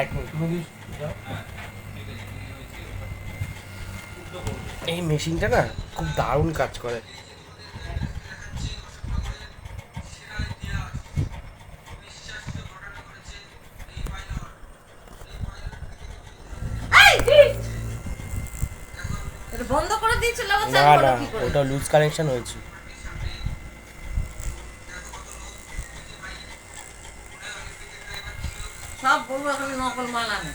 এক মিনিট তুমি যাও। এই মেশিনটা না খুব দারুণ কাজ করে। এটা বন্ধ করে দিয়েছিল, আবার না চালু হলো না, কি করে? ওটা লুজ কানেকশন হয়েছে। সব বলবো এখন নকল মাল আনে।